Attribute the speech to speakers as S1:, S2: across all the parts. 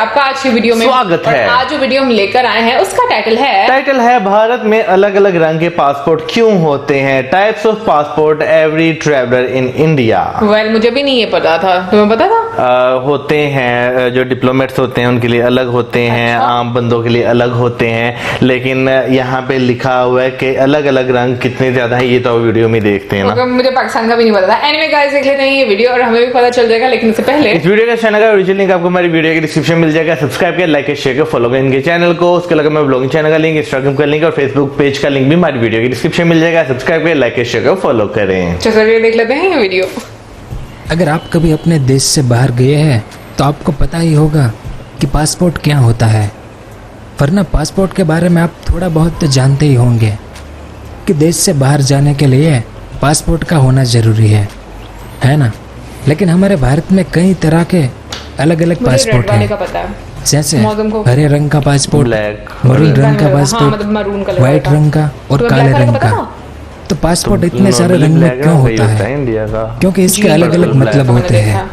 S1: आपका आज की वीडियो में
S2: स्वागत है।
S1: आज जो वीडियो हम लेकर आए हैं उसका टाइटल है
S2: भारत में अलग अलग रंग के पासपोर्ट क्यों होते हैं, types of passport every traveller in India.
S1: Well मुझे भी नहीं ये पता था, तुम्हें पता था?
S2: होते हैं, जो डिप्लोमेट्स होते हैं उनके लिए अलग होते हैं,
S1: अच्छा?
S2: आम बंदों के लिए अलग होते हैं, लेकिन यहाँ पे लिखा हुआ है कि अलग अलग रंग कितने ज्यादा है, ये तो वीडियो में देखते हैं ना।
S1: मुझे पाकिस्तान का भी नहीं पता था। एनीवे गाइस देख लेते हैं ये वीडियो और हमें भी पता चल जाएगा, लेकिन इससे पहले
S2: इस वीडियो का चैनल का ओरिजिनल लिंक आपको हमारी वीडियो के डिस्क्रिप्शन में मिल जाएगा। सब्सक्राइब कर, लाइक, शेयर कर, फॉलो करें इनके चैनल को। उसके अलावा मैं ब्लॉगिंग चैनल का लिंक, इंस्टाग्राम का लिंक और फेसबुक पेज का लिंक भी हमारी वीडियो के डिस्क्रिप्शन में मिल जाएगा। सब्सक्राइब कर, लाइक, शेयर कर, फॉलो करें।
S1: चलिए देख लेते हैं ये वीडियो।
S3: अगर आप कभी अपने देश से बाहर गए हैं तो आपको पता ही होगा कि पासपोर्ट क्या होता है, वरना पासपोर्ट के बारे में आप थोड़ा बहुत तो जानते ही होंगे कि देश से बाहर जाने के लिए पासपोर्ट का होना ज़रूरी है ना। लेकिन हमारे भारत में कई तरह के अलग अलग पासपोर्ट हैं, जैसे हरे रंग का पासपोर्ट, मरून रंग का पासपोर्ट, व्हाइट रंग का और काले रंग का। तो पासपोर्ट इतने सारे रंग में क्यों होता है? क्योंकि इसके अलग अलग मतलब होते हैं।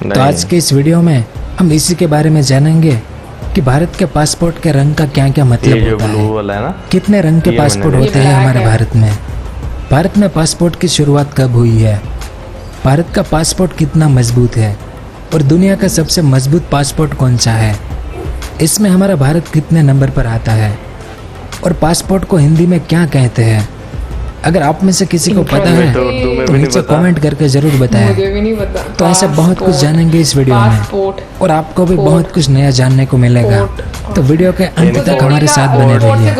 S3: तो आज के इस वीडियो में हम इसी के बारे में जानेंगे कि भारत के पासपोर्ट के रंग का क्या क्या मतलब होता है, कितने रंग के पासपोर्ट होते हैं हमारे भारत में, भारत में पासपोर्ट की शुरुआत कब हुई है, भारत का पासपोर्ट कितना मजबूत है और दुनिया का सबसे मजबूत पासपोर्ट कौन सा है, इसमें हमारा भारत कितने नंबर पर आता है और पासपोर्ट को हिंदी में क्या कहते हैं। अगर आप में से किसी को पता है तो नीचे कमेंट करके जरूर बताएं।
S1: मुझे भी नहीं पता।
S3: तो ऐसा बहुत कुछ जानेंगे इस वीडियो में और आपको भी बहुत कुछ नया जानने को मिलेगा। तो वीडियो के अंत तक हमारे साथ बने रहिए।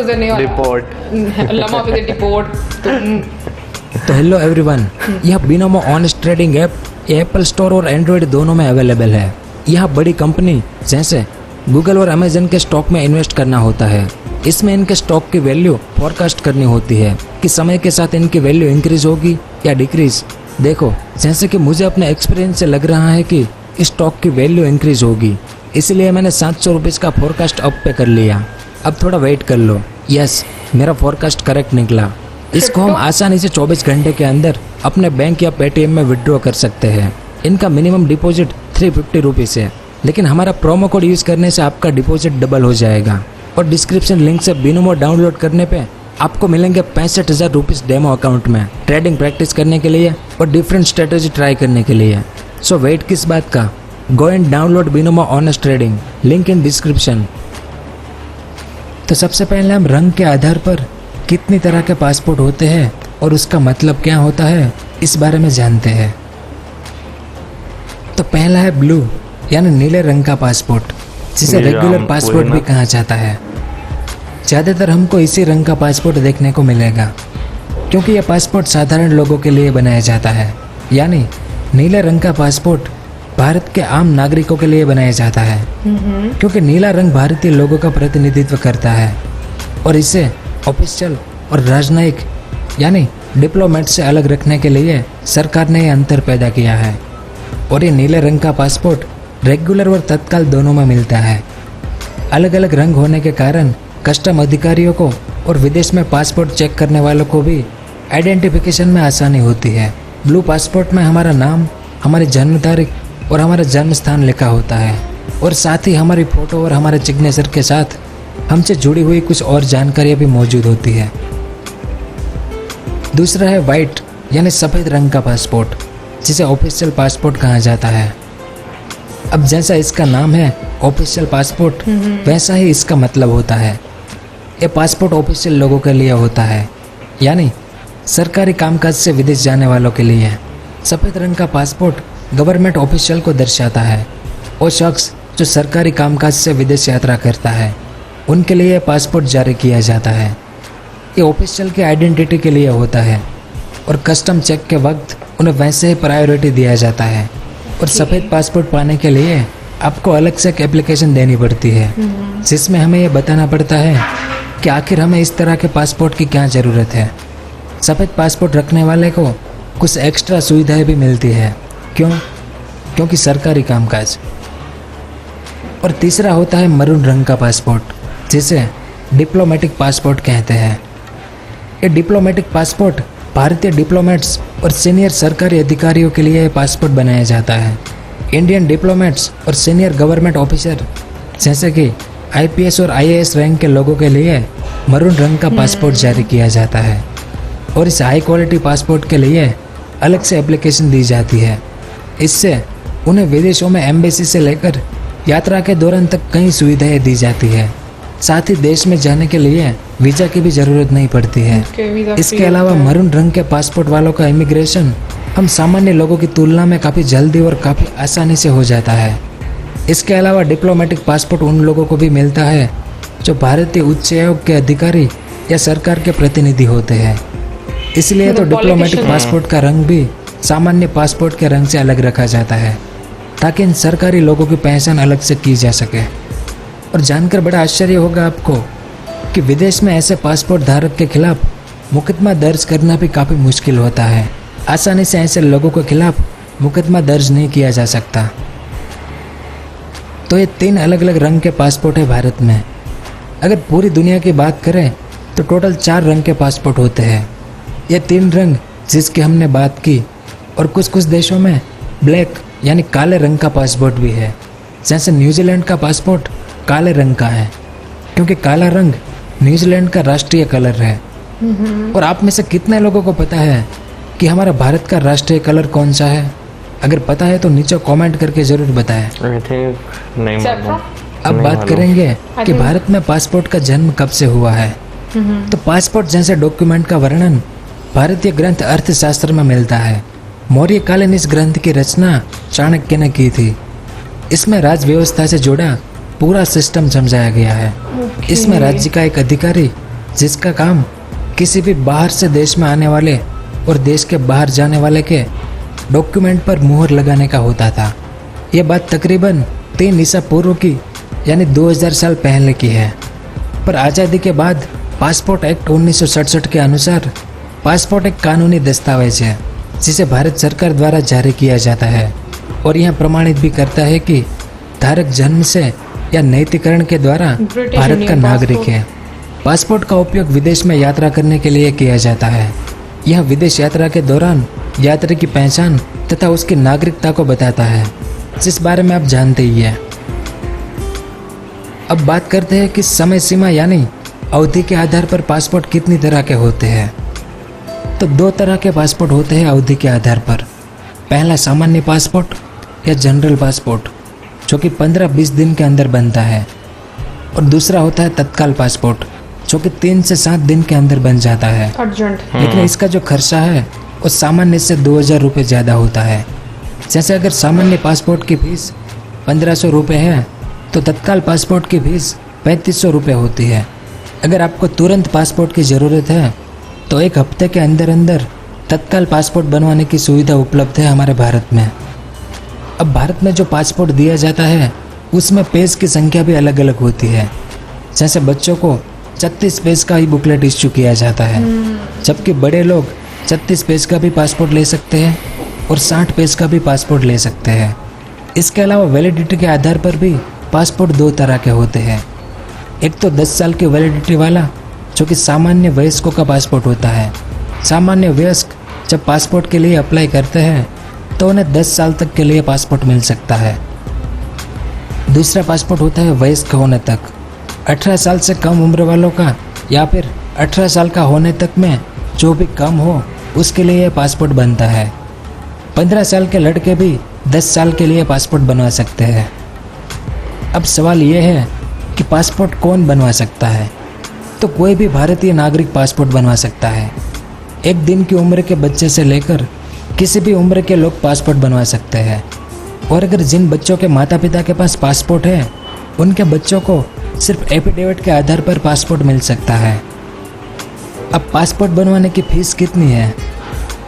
S3: तो हेलो एवरीवन, यह Binomo honest trading app Apple store और एंड्रॉयड दोनों में अवेलेबल है। यह बड़ी कंपनी जैसे गूगल और अमेजन के स्टॉक में इन्वेस्ट करना होता है। इसमें इनके स्टॉक की वैल्यू फोरकास्ट करनी होती है कि समय के साथ इनकी वैल्यू इंक्रीज होगी या डिक्रीज। देखो, जैसे कि मुझे अपने एक्सपीरियंस से लग रहा है कि इस स्टॉक की वैल्यू इंक्रीज होगी, इसलिए मैंने 700 रुपीज़ का फोरकास्ट अप पे कर लिया। अब थोड़ा वेट कर लो। यस, मेरा फोरकास्ट करेक्ट निकला। इसको हम आसानी से 24 घंटे के अंदर अपने बैंक या पेटीएम में विड्रॉ कर सकते हैं। इनका मिनिमम डिपॉजिट 350 रुपीज़ है, लेकिन हमारा प्रोमो कोड यूज़ करने से आपका डिपॉजिट डबल हो जाएगा। और डिस्क्रिप्शन लिंक से बिनोमो डाउनलोड करने पे आपको मिलेंगे 65,000 रुपीज़ डेमो अकाउंट में ट्रेडिंग प्रैक्टिस करने के लिए और डिफरेंट स्ट्रेटेजी ट्राई करने के लिए। सो वेट किस बात का, go and download Binomo honest trading, link in description. तो सबसे पहले हम रंग के आधार पर कितनी तरह के पासपोर्ट होते हैं और उसका मतलब क्या होता है इस बारे में जानते हैं। तो पहला है ब्लू यानी नीले रंग का पासपोर्ट, जिसे रेगुलर पासपोर्ट भी कहा जाता है। ज़्यादातर हमको इसी रंग का पासपोर्ट देखने को मिलेगा क्योंकि यह पासपोर्ट साधारण लोगों के लिए बनाया जाता है। यानी नीले रंग का पासपोर्ट भारत के आम नागरिकों के लिए बनाया जाता है क्योंकि नीला रंग भारतीय लोगों का प्रतिनिधित्व करता है और इसे ऑफिशियल और राजनयिक यानी डिप्लोमेट से अलग रखने के लिए सरकार ने यह अंतर पैदा किया है। और ये नीले रंग का पासपोर्ट रेगुलर और तत्काल दोनों में मिलता है। अलग अलग रंग होने के कारण कस्टम अधिकारियों को और विदेश में पासपोर्ट चेक करने वालों को भी आइडेंटिफिकेशन में आसानी होती है। ब्लू पासपोर्ट में हमारा नाम, हमारी जन्म तारीख और हमारा जन्म स्थान लिखा होता है और साथ ही हमारी फ़ोटो और हमारे सिग्नेचर के साथ हमसे जुड़ी हुई कुछ और जानकारियाँ भी मौजूद होती है। दूसरा है वाइट यानी सफ़ेद रंग का पासपोर्ट, जिसे ऑफिशियल पासपोर्ट कहा जाता है। अब जैसा इसका नाम है ऑफिशियल पासपोर्ट, वैसा ही इसका मतलब होता है। ये पासपोर्ट ऑफिशियल लोगों के लिए होता है, यानी सरकारी कामकाज से विदेश जाने वालों के लिए। सफ़ेद रंग का पासपोर्ट गवर्नमेंट ऑफिशियल को दर्शाता है। वो शख्स जो सरकारी कामकाज से विदेश यात्रा करता है, उनके लिए पासपोर्ट जारी किया जाता है। ये ऑफिशियल की आइडेंटिटी के लिए होता है और कस्टम चेक के वक्त उन्हें वैसे ही प्रायोरिटी दिया जाता है। और सफ़ेद पासपोर्ट पाने के लिए आपको अलग से एक एप्लीकेशन देनी पड़ती है, जिसमें हमें यह बताना पड़ता है कि आखिर हमें इस तरह के पासपोर्ट की क्या ज़रूरत है। सफ़ेद पासपोर्ट रखने वाले को कुछ एक्स्ट्रा सुविधाएं भी मिलती है। क्यों? क्योंकि सरकारी कामकाज। और तीसरा होता है मरून रंग का पासपोर्ट, जिसे डिप्लोमेटिक पासपोर्ट कहते हैं। ये डिप्लोमेटिक पासपोर्ट भारतीय डिप्लोमेट्स और सीनियर सरकारी अधिकारियों के लिए पासपोर्ट बनाया जाता है। इंडियन डिप्लोमेट्स और सीनियर गवर्नमेंट ऑफिसर जैसे कि आईपीएस और आईएएस रैंक के लोगों के लिए मरून रंग का पासपोर्ट जारी किया जाता है और इस हाई क्वालिटी पासपोर्ट के लिए अलग से एप्लीकेशन दी जाती है। इससे उन्हें विदेशों में एम्बेसी से लेकर यात्रा के दौरान तक कई सुविधाएं दी जाती है। साथ ही देश में जाने के लिए वीज़ा की भी ज़रूरत नहीं पड़ती है। इसके अलावा मरून रंग के पासपोर्ट वालों का इमिग्रेशन हम सामान्य लोगों की तुलना में काफ़ी जल्दी और काफ़ी आसानी से हो जाता है। इसके अलावा डिप्लोमेटिक पासपोर्ट उन लोगों को भी मिलता है जो भारतीय उच्च आयोग के अधिकारी या सरकार के प्रतिनिधि होते हैं। इसलिए तो डिप्लोमेटिक पासपोर्ट का रंग भी सामान्य पासपोर्ट के रंग से अलग रखा जाता है ताकि इन सरकारी लोगों की पहचान अलग से की जा सके। और जानकर बड़ा आश्चर्य होगा आपको कि विदेश में ऐसे पासपोर्ट धारक के खिलाफ मुकदमा दर्ज करना भी काफ़ी मुश्किल होता है। आसानी से ऐसे लोगों के खिलाफ मुकदमा दर्ज नहीं किया जा सकता। तो ये 3 अलग अलग रंग के पासपोर्ट है भारत में। अगर पूरी दुनिया की बात करें तो टोटल 4 रंग के पासपोर्ट होते हैं। ये 3 रंग जिसकी हमने बात की, और कुछ कुछ देशों में ब्लैक यानी काले रंग का पासपोर्ट भी है। जैसे न्यूजीलैंड का पासपोर्ट काले रंग का है क्योंकि काला रंग न्यूजीलैंड का राष्ट्रीय कलर है। और आप में से कितने लोगों को पता है कि हमारा भारत का राष्ट्रीय कलर कौन सा है? अगर पता है तो नीचे कमेंट करके ज़रूर बताएं।
S2: नहीं मालूम।
S3: अब बात करेंगे कि भारत में पासपोर्ट का जन्म कब से हुआ है। तो पासपोर्ट जैसे डॉक्यूमेंट का वर्णन भारतीय ग्रंथ अर्थशास्त्र में मिलता है। मौर्यकालीन इस ग्रंथ की रचना चाणक्य ने की थी। इसमें राज व्यवस्था से जुड़ा पूरा सिस्टम समझाया गया है। इसमें राज्य का एक अधिकारी जिसका काम किसी भी बाहर से देश में आने वाले और देश के बाहर जाने वाले के डॉक्यूमेंट पर मुहर लगाने का होता था। यह बात तकरीबन 3 ईसा पूर्व की यानी 2000 साल पहले की है। पर आज़ादी के बाद पासपोर्ट एक्ट 1967 के अनुसार पासपोर्ट एक कानूनी दस्तावेज है जिसे भारत सरकार द्वारा जारी किया जाता है और यह प्रमाणित भी करता है कि धारक जन्म से या नैतिकरण के द्वारा भारत का नागरिक है। पासपोर्ट का उपयोग विदेश में यात्रा करने के लिए किया जाता है। यह विदेश यात्रा के दौरान यात्री की पहचान तथा उसकी नागरिकता को बताता है, जिस बारे में आप जानते ही हैं। अब बात करते हैं कि समय सीमा यानी अवधि के आधार पर पासपोर्ट कितनी तरह के होते हैं। तो 2 तरह के पासपोर्ट होते हैं अवधि के आधार पर। पहला सामान्य पासपोर्ट या जनरल पासपोर्ट जो कि 15-20 दिन के अंदर बनता है, और दूसरा होता है तत्काल पासपोर्ट जो कि 3 से 7 दिन के अंदर बन जाता है। लेकिन इसका जो खर्चा है वो सामान्य से 2000 रुपये ज़्यादा होता है। जैसे अगर सामान्य पासपोर्ट की फीस 1500 रुपये है तो तत्काल पासपोर्ट की फीस 3500 रुपये होती है। अगर आपको तुरंत पासपोर्ट की ज़रूरत है तो 1 हफ्ते के अंदर अंदर तत्काल पासपोर्ट बनवाने की सुविधा उपलब्ध है हमारे भारत में। अब भारत में जो पासपोर्ट दिया जाता है उसमें पेज की संख्या भी अलग अलग होती है। जैसे बच्चों को 36 पेज का ही बुकलेट इश्यू किया जाता है, जबकि बड़े लोग 36 पेज का भी पासपोर्ट ले सकते हैं और 60 पेज का भी पासपोर्ट ले सकते हैं। इसके अलावा वैलिडिटी के आधार पर भी पासपोर्ट 2 तरह के होते हैं। एक तो 10 साल की वैलिडिटी वाला जो कि सामान्य वयस्कों का पासपोर्ट होता है। सामान्य वयस्क जब पासपोर्ट के लिए अप्लाई करते हैं तो उन्हें 10 साल तक के लिए पासपोर्ट मिल सकता है। दूसरा पासपोर्ट होता है वयस्क होने तक। 18 साल से कम उम्र वालों का या फिर 18 साल का होने तक में जो भी कम हो उसके लिए यह पासपोर्ट बनता है। 15 साल के लड़के भी 10 साल के लिए पासपोर्ट बनवा सकते हैं। अब सवाल यह है कि पासपोर्ट कौन बनवा सकता है? तो कोई भी भारतीय नागरिक पासपोर्ट बनवा सकता है। 1 दिन की उम्र के बच्चे से लेकर किसी भी उम्र के लोग पासपोर्ट बनवा सकते हैं। और अगर जिन बच्चों के माता पिता के पास पासपोर्ट है उनके बच्चों को सिर्फ एफिडेविट के आधार पर पासपोर्ट मिल सकता है। अब पासपोर्ट बनवाने की फ़ीस कितनी है?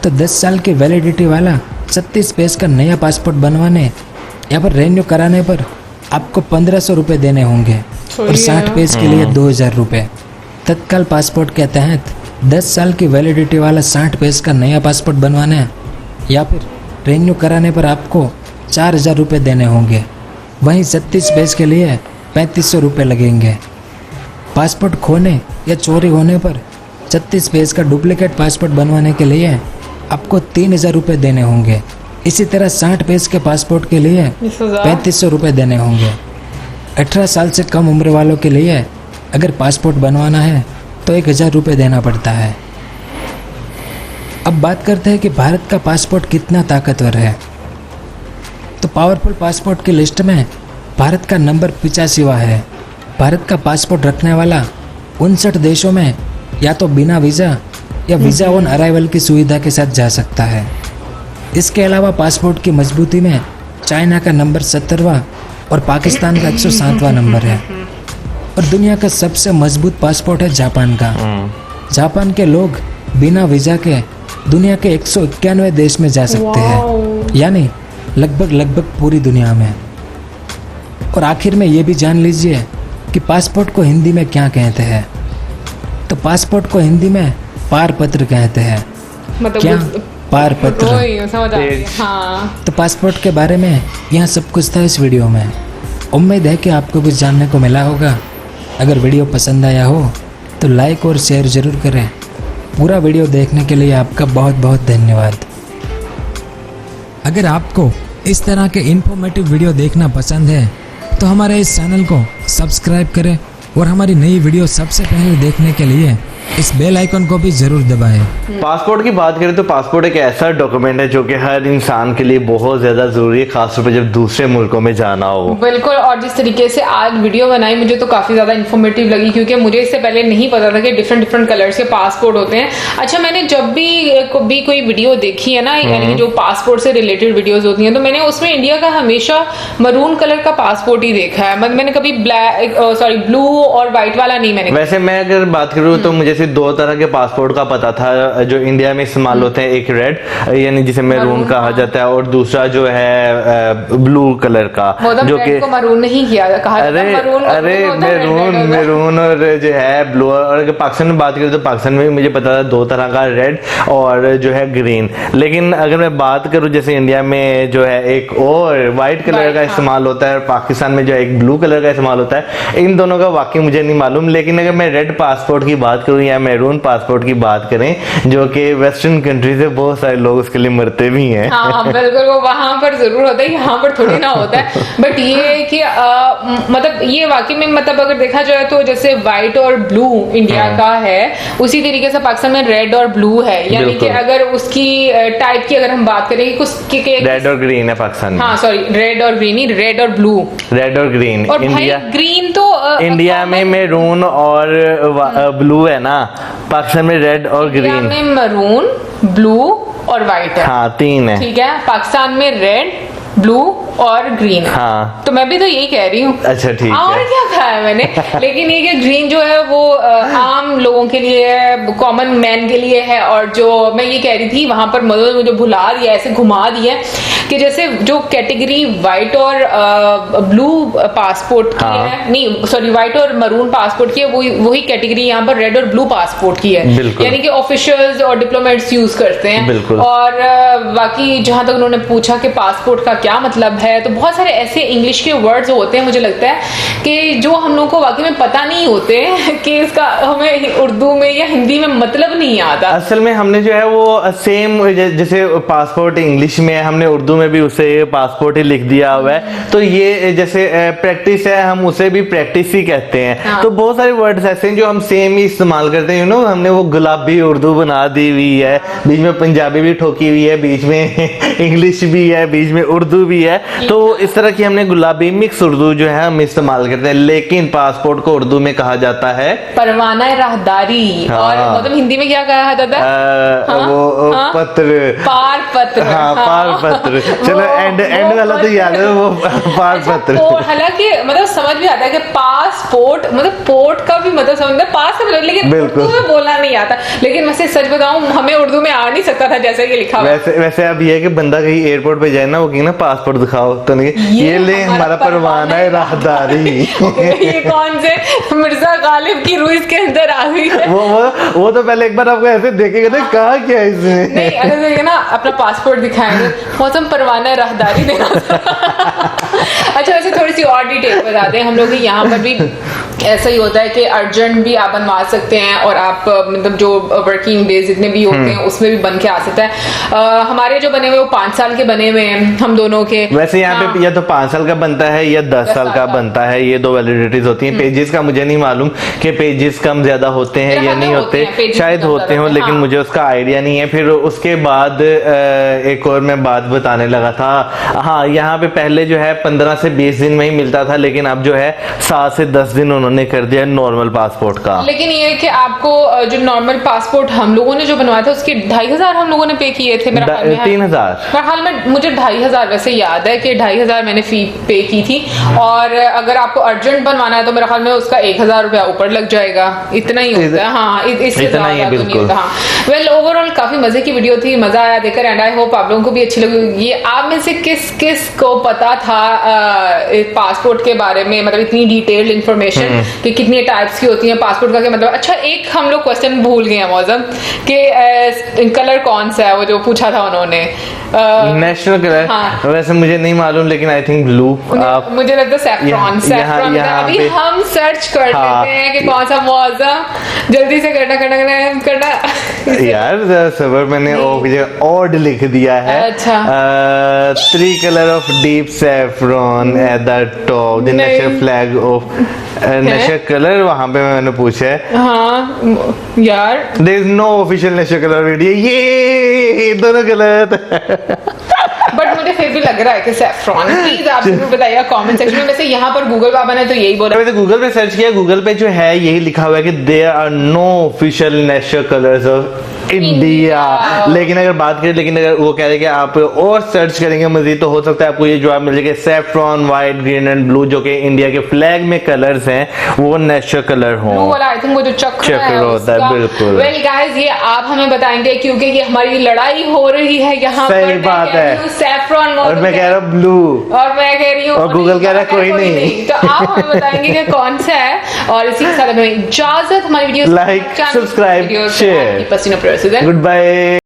S3: तो 10 साल की वैलिडिटी वाला 36 पेज का नया पासपोर्ट बनवाने या फिर रेन्यू कराने पर आपको 1500 रुपये देने होंगे और 60 पेज के लिए 2000 रुपये। तत्काल पासपोर्ट के तहत 10 साल की वैलिडिटी वाला 60 पेज का नया पासपोर्ट बनवाने या फिर रेन्यू कराने पर आपको 4000 रुपये देने होंगे। वहीं 36 पेज के लिए 3500 रुपये लगेंगे। पासपोर्ट खोने या चोरी होने पर 36 पेज का डुप्लीकेट पासपोर्ट बनवाने के लिए आपको 3000 रुपये देने होंगे। इसी तरह 60 पेज के पासपोर्ट के लिए 3500 रुपये देने होंगे। 18 साल से कम उम्र वालों के लिए अगर पासपोर्ट बनवाना है तो 1000 रुपये देना पड़ता है। अब बात करते हैं कि भारत का पासपोर्ट कितना ताकतवर है। तो पावरफुल पासपोर्ट की लिस्ट में भारत का नंबर 85वां है। भारत का पासपोर्ट रखने वाला 59 देशों में या तो बिना वीज़ा या वीज़ा ऑन अराइवल की सुविधा के साथ जा सकता है। इसके अलावा पासपोर्ट की मजबूती में चाइना का नंबर 70वां और पाकिस्तान का 107वां नंबर है। और दुनिया का सबसे मजबूत पासपोर्ट है जापान का। जापान के लोग बिना वीज़ा के दुनिया के 191 देश में जा सकते हैं, यानी लगभग पूरी दुनिया में। और आखिर में ये भी जान लीजिए कि पासपोर्ट को हिंदी में क्या कहते हैं। तो पासपोर्ट को हिंदी में पारपत्र कहते हैं।
S1: मतलब
S3: क्या पारपत्र?
S1: समझ आ गई। हाँ।
S3: तो पासपोर्ट के बारे में यहाँ सब कुछ था इस वीडियो में। उम्मीद है कि आपको कुछ जानने को मिला होगा। अगर वीडियो पसंद आया हो तो लाइक और शेयर ज़रूर करें। पूरा वीडियो देखने के लिए आपका बहुत बहुत धन्यवाद। अगर आपको इस तरह के इन्फॉर्मेटिव वीडियो देखना पसंद है तो हमारे इस चैनल को सब्सक्राइब करें और हमारी नई वीडियो सबसे पहले देखने के लिए इस बेल आइकन को भी जरूर दबाएं।
S2: पासपोर्ट की बात करें तो पासपोर्ट एक ऐसा डॉक्यूमेंट है जो कि हर इंसान के लिए बहुत ज्यादा जरूरी है, खासतौर पर जब दूसरे मुल्कों में जाना हो।
S1: बिल्कुल। और जिस तरीके से आज वीडियो बनाई मुझे तो काफी ज्यादा इन्फॉर्मेटिव लगी, क्योंकि मुझे इससे पहले नहीं पता था कि डिफरेंट कलर्स के पासपोर्ट होते हैं। अच्छा, मैंने जब भी कोई वीडियो देखी है ना, यानी कि जो पासपोर्ट से रिलेटेड वीडियोस होती हैं, तो मैंने उसमें इंडिया का हमेशा मरून कलर का पासपोर्ट ही देखा है। मतलब मैंने कभी ब्लू और व्हाइट वाला नहीं मैंने।
S2: वैसे मैं अगर बात करूँ तो मुझे सिर्फ 2 तरह के पासपोर्ट का पता था जो इंडिया में इस्तेमाल होते हैं। एक रेड यानी जिसे मैरून कहा जाता है, और दूसरा जो है ब्लू कलर का, जो कि
S1: मरून नहीं किया कहा
S2: अरे मैरून और जो है ब्लू। और अगर पाकिस्तान में बात करें तो पाकिस्तान में मुझे पता था 2 तरह का, रेड और जो है ग्रीन। लेकिन अगर मैं बात करूँ जैसे इंडिया में जो है एक और व्हाइट कलर का इस्तेमाल होता है और पाकिस्तान में जो है एक ब्लू कलर का इस्तेमाल होता है। इन दोनों का वाकई मुझे नहीं मालूम। लेकिन अगर मैं रेड पासपोर्ट की बात करूँ या मैरून पासपोर्ट की बात करें, जो कि वेस्टर्न कंट्री से बहुत सारे लोग उसके लिए मरते भी हैं।
S1: हाँ बिल्कुल, वो वहां पर जरूर होता है, यहाँ पर थोड़ी ना होता है। बट ये है कि मतलब ये वाकई में मतलब अगर देखा जाए तो जैसे व्हाइट और ब्लू इंडिया का है, उसी तरीके से पाकिस्तान में रेड और ब्लू है। यानी कि अगर उसकी टाइप की अगर हम बात करें कि कुछ
S2: रेड और ग्रीन है पाकिस्तान में।
S1: हाँ सॉरी, रेड और ग्रीन ही, रेड और ब्लू,
S2: रेड और ग्रीन।
S1: और इंडिया ग्रीन तो
S2: इंडिया में मैरून और ब्लू है ना, पाकिस्तान में रेड और ग्रीन।
S1: में मैरून, ब्लू और व्हाइट है।
S2: हाँ 3 है।
S1: ठीक है, पाकिस्तान में रेड, ब्लू और ग्रीन।
S2: हाँ
S1: तो मैं भी तो यही कह रही हूँ।
S2: अच्छा ठीक है।
S1: और क्या कहा है मैंने। लेकिन ये कि ग्रीन जो है वो आम लोगों के लिए है, कॉमन मैन के लिए है। और जो मैं ये कह रही थी वहां पर मतलब मुझे भुला दिया, ऐसे घुमा दिया कि जैसे जो कैटेगरी व्हाइट और ब्लू पासपोर्ट की है, नहीं सॉरी व्हाइट और मरून पासपोर्ट की है, वही कैटेगरी यहाँ पर रेड और ब्लू पासपोर्ट की है। यानी कि ऑफिशियल्स और डिप्लोमेट्स यूज करते हैं। और बाकी जहां तक उन्होंने पूछा कि पासपोर्ट का क्या मतलब है, तो बहुत सारे ऐसे इंग्लिश के वर्ड्स होते हैं मुझे लगता है कि जो हम लोग को वाकई में पता नहीं होते कि इसका हमें उर्दू में या हिंदी में मतलब नहीं आता।
S2: असल में हमने जो है वो सेम जैसे पासपोर्ट इंग्लिश में है, हमने उर्दू में भी उसे पासपोर्ट ही लिख दिया हुआ है। तो ये जैसे प्रैक्टिस है, हम उसे भी प्रैक्टिस ही कहते हैं। हाँ। तो बहुत सारे वर्ड्स ऐसे हैं जो हम सेम ही इस्तेमाल करते हैं। हमने वो गुलाबी उर्दू बना दी हुई है, बीच में पंजाबी भी ठोकी हुई है, बीच में इंग्लिश भी है, बीच में उर्दू भी है। तो इस तरह की हमने गुलाबी मिक्स उर्दू जो है हम इस्तेमाल करते हैं। लेकिन पासपोर्ट को उर्दू में कहा जाता है
S1: परवाना राहदारी। हाँ। और मतलब हिंदी में क्या कहा जाता है?
S2: वो पत्र, पार
S1: पत्र।
S2: हाँ पार पत्र। चलो एंड वाला तो याद है, वो पार पत्र।
S1: हालांकि मतलब समझ भी आता है कि पासपोर्ट मतलब पोर्ट का भी मतलब समझ में पास का, लेकिन उर्दू में बोलना नहीं आता। लेकिन मैं सच बताऊं, हमें उर्दू में आ नहीं सकता था जैसे कि लिखा हुआ।
S2: वैसे अब ये है कि बंदा कहीं एयरपोर्ट पे जाए ना, वो कहीं ना पासपोर्ट दिखाओ तो नहीं, ये ले हमारा परवाना है राहदारी।
S1: ये कौन से मिर्जा गालिब की रूह इसके अंदर आ गई है।
S2: वो तो पहले एक बार आपको ऐसे देखेगा ना, कहा क्या है इसमें।
S1: नहीं अगर देखिए ना अपना पासपोर्ट दिखाएंगे, मौसम परवाना है राहदारी देना। अच्छा वैसे थोड़ी सी और डिटेल बता दें हम लोग यहाँ पर भी ऐसा ही होता है कि अर्जेंट भी आप बनवा सकते हैं और आप मतलब जो वर्किंग डेज जितने भी होते हैं उसमें भी बन के आ सकता है। हमारे जो बने हुए वो 5 साल के बने हुए हैं हम दोनों के।
S2: वैसे यहाँ पे या तो 5 साल का बनता है या 10 साल का बनता है, ये 2 वैलिडिटीज होती हैं। पेजेस का मुझे नहीं मालूम कि पेजेस कम ज्यादा होते हैं या नहीं होते, शायद होते हो, लेकिन मुझे उसका आइडिया नहीं है। फिर उसके बाद एक और मैं बात बताने लगा था, हाँ यहाँ पे पहले जो है 15 से 20 दिन में ही मिलता था, लेकिन अब जो है 7 से 10 दिन उन्होंने कर दिया नॉर्मल पासपोर्ट का।
S1: लेकिन ये है कि आपको जो नॉर्मल पासपोर्ट हम लोगों ने जो बनवाया था उसके 2500 हम लोगों ने पे किए थे। मेरा
S2: 3000
S1: मेरे हाल में मुझे 2500 वैसे याद है कि 2500 मैंने फी पे की थी। और अगर आपको अर्जेंट बनवाना है तो मेरे ख्याल में उसका 1000 रुपया ऊपर लग जाएगा, इतना ही होता है। हाँ इससे
S2: इतना ही है बिल्कुल।
S1: वेल ओवरऑल काफी मजे की वीडियो थी, मजा आया देखकर, एंड आई होप आप लोगों को भी अच्छी लगी। ये आप में से किस किस को पता था पासपोर्ट के बारे में, मतलब इतनी डिटेल्ड इंफॉर्मेशन कि कितनी टाइप्स की होती है पासपोर्ट का क्या मतलब। अच्छा एक हम लोग क्वेश्चन भूल गए हैं मौजम कि कलर कौन सा है, वो जो पूछा था उन्होंने
S2: नेशनल कलर।
S1: हाँ।
S2: वैसे मुझे नहीं मालूम, लेकिन आई थिंक ब्लू।
S1: मुझे लगता है सैफ्रॉन। सैफ्रॉन अभी हम सर्च कर लेते हैं कि कौन सा मौसम, जल्दी से करना
S2: यार सबर मैंने ऑड लिख दिया है।
S1: अच्छा
S2: 3 colour of deep saffron at the top the national flag of national colour, वहां पे मैंने पूछा है।
S1: हाँ यार
S2: there is no official national colour video, ये दोनों गलत।
S1: बट मुझे फिर भी लग रहा है कि सैफ्रॉन। प्लीज आप जरूर बताइएगा कमेंट सेक्शन में। वैसे यहाँ पर गूगल बाबा ने तो यही बोला।
S2: वैसे गूगल पे सर्च किया, गूगल पे जो है यही लिखा हुआ है कि there are no official national colours of India. लेकिन अगर बात करें, लेकिन अगर वो कह रहे हैं कि आप और सर्च करेंगे मजीद तो हो सकता है आपको ये जवाब मिल जाएगा saffron, white, green and blue, जो कि इंडिया के फ्लैग में कलर्स हैं, वो नेशनल कलर हो।
S1: ब्लू वाला आई थिंक वो जो चक्र
S2: होता है बिल्कुल।
S1: वेल गाइस ये आप हमें बताएंगे क्योंकि ये हमारी लड़ाई हो रही है यहाँ पर।
S2: सही बात है।
S1: सैफ्रॉन
S2: और मैं कह रहा हूँ ब्लू,
S1: और मैं कह रही हूँ
S2: और गूगल कह रहा है कोई नहीं।
S1: तो आप हमें बताएंगे कि कौन सा है। और इसी के साथ हमें इजाजत, हमारी वीडियो
S2: लाइक, सब्सक्राइब, शेयर,
S1: पसीना प्रोसेस है।
S2: Good bye.